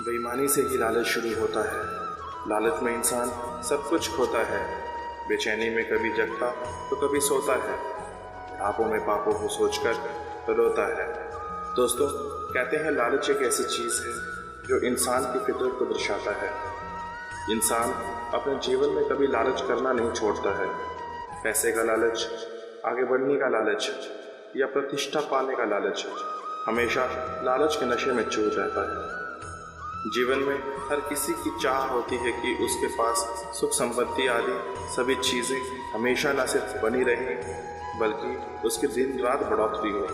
बेईमानी से ही लालच शुरू होता है। लालच में इंसान सब कुछ खोता है। बेचैनी में कभी जगता तो कभी सोता है। पापों में पापों को सोचकर तो रोता है। दोस्तों, कहते हैं लालच एक ऐसी चीज़ है जो इंसान की फितरत को दर्शाता है। इंसान अपने जीवन में कभी लालच करना नहीं छोड़ता है। पैसे का लालच, आगे बढ़ने का लालच या प्रतिष्ठा पाने का लालच हमेशा लालच के नशे में चूर रहता है। जीवन में हर किसी की चाह होती है कि उसके पास सुख संपत्ति आदि सभी चीज़ें हमेशा न सिर्फ बनी रहें बल्कि उसकी दिन रात बढ़ोतरी हो।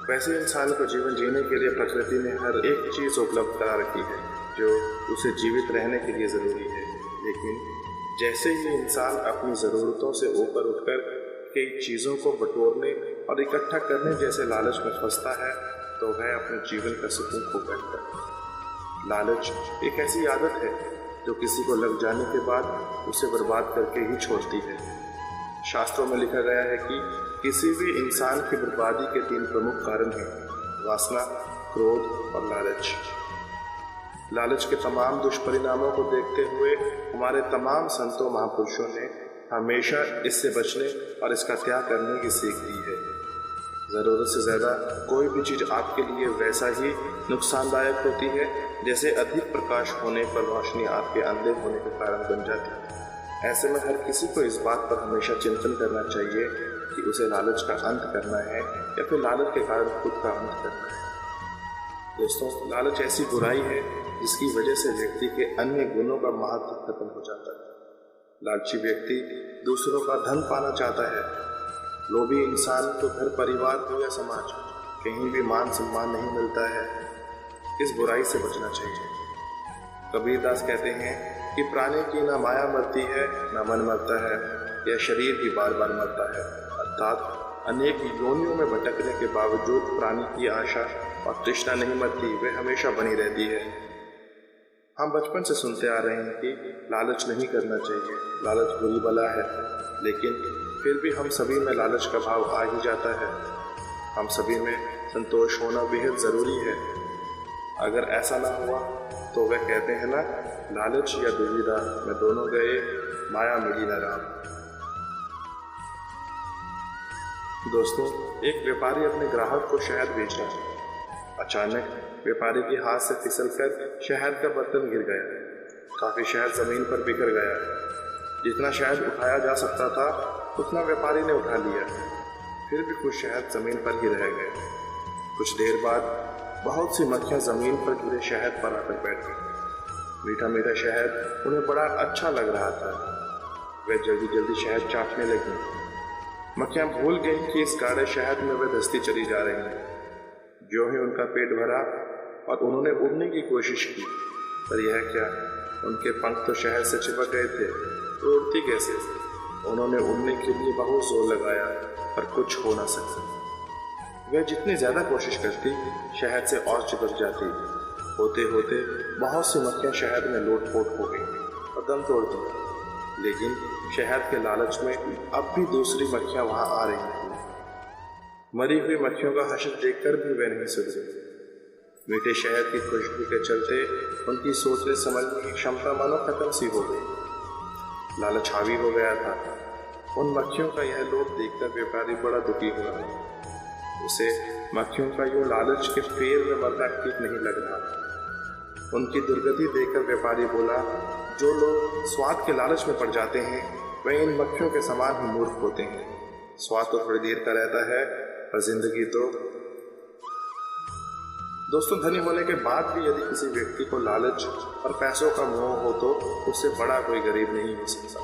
वैसे इंसान को जीवन जीने के लिए प्रकृति ने हर एक चीज़ उपलब्ध करा रखी है जो उसे जीवित रहने के लिए ज़रूरी है। लेकिन जैसे ही इंसान अपनी ज़रूरतों से ऊपर उठकर कई चीज़ों को बटोरने और इकट्ठा करने जैसे लालच में फंसता है तो वह अपने जीवन का सुकून खो बैठता है। लालच एक ऐसी आदत है जो किसी को लग जाने के बाद उसे बर्बाद करके ही छोड़ती है। शास्त्रों में लिखा गया है कि किसी भी इंसान की बर्बादी के 3 प्रमुख कारण हैं: वासना, क्रोध और लालच। लालच के तमाम दुष्परिणामों को देखते हुए हमारे तमाम संतों महापुरुषों ने हमेशा इससे बचने और इसका त्याग करने की सीख दी है। ज़रूरत से ज़्यादा कोई भी चीज़ आपके लिए वैसा ही नुकसानदायक होती है जैसे अधिक प्रकाश होने पर रोशनी आपके अंधे होने के कारण बन जाती है। ऐसे में हर किसी को इस बात पर हमेशा चिंतन करना चाहिए कि उसे लालच का अंत करना है या फिर लालच के कारण खुद का अंत करना है। दोस्तों, लालच ऐसी बुराई है जिसकी वजह से व्यक्ति के अन्य गुणों का महत्व खत्म हो जाता है। लालची व्यक्ति दूसरों का धन पाना चाहता है। लोभी इंसान को घर परिवार हो या समाज कहीं भी मान सम्मान नहीं मिलता है। इस बुराई से बचना चाहिए। कबीरदास कहते हैं कि प्राणी की ना माया मरती है ना मन मरता है, यह शरीर ही बार बार मरता है। अर्थात अनेक योनियों में भटकने के बावजूद प्राणी की आशा और तृष्णा नहीं मरती, वह हमेशा बनी रहती है। हम बचपन से सुनते आ रहे हैं कि लालच नहीं करना चाहिए, लालच बुरी बला है, लेकिन फिर भी हम सभी में लालच का भाव आ ही जाता है। हम सभी में संतोष होना बेहद ज़रूरी है। अगर ऐसा ना हुआ तो वह कहते हैं ना, लालच या दुविधा में दोनों गए, माया मिली न राम। दोस्तों, एक व्यापारी अपने ग्राहक को शहद बेच रहा है। अचानक व्यापारी के हाथ से फिसलकर शहद का बर्तन गिर गया। काफ़ी शहद ज़मीन पर बिखर गया। जितना शहद उठाया जा सकता था उतना व्यापारी ने उठा लिया, फिर भी कुछ शहद ज़मीन पर ही रह गए। कुछ देर बाद बहुत सी मक्खियाँ ज़मीन पर गिरे शहद पर आकर बैठ गई। मीठा मीठा शहद उन्हें बड़ा अच्छा लग रहा था। वे जल्दी जल्दी शहद चाटने लगी। मक्खियाँ भूल गईं कि इस गाढ़े शहद में वे धंसती चली जा रही हैं। जो ही उनका पेट भरा और उन्होंने उड़ने की कोशिश की, पर यह क्या, उनके पंख तो शहद से चिपक गए थे, तो उड़ती कैसे? उन्होंने उड़ने के लिए बहुत जोर लगाया पर कुछ हो ना सका। वह जितनी ज़्यादा कोशिश करती शहद से और चिपक जाती। होते होते बहुत सी मक्खियाँ शहद में लोट-पोट हो गई और दम तोड़ दी। लेकिन शहद के लालच में अब भी दूसरी मक्खियाँ वहाँ आ रही थी। मरी हुई मक्खियों का हश्र देखकर भी वे नहीं सुधरी। मीठे शहद की खुशबू के चलते उनकी सोचने समझने की क्षमता मानो खत्म सी हो गई। लालच हावी हो गया था। उन मक्खियों का यह लोभ देखकर व्यापारी बड़ा दुखी हुआ। उसे मक्खियों का यूं लालच के फेर में मरना ठीक नहीं लग रहा। उनकी दुर्गति देखकर व्यापारी बोला, जो लोग स्वाद के लालच में पड़ जाते हैं वे इन मक्खियों के समान ही मूर्ख होते हैं। स्वाद तो थोड़ी देर का रहता है पर जिंदगी तो। दोस्तों, धनी होने के बाद भी यदि किसी व्यक्ति को लालच और पैसों का मोह हो तो उससे बड़ा कोई गरीब नहीं हो सकता।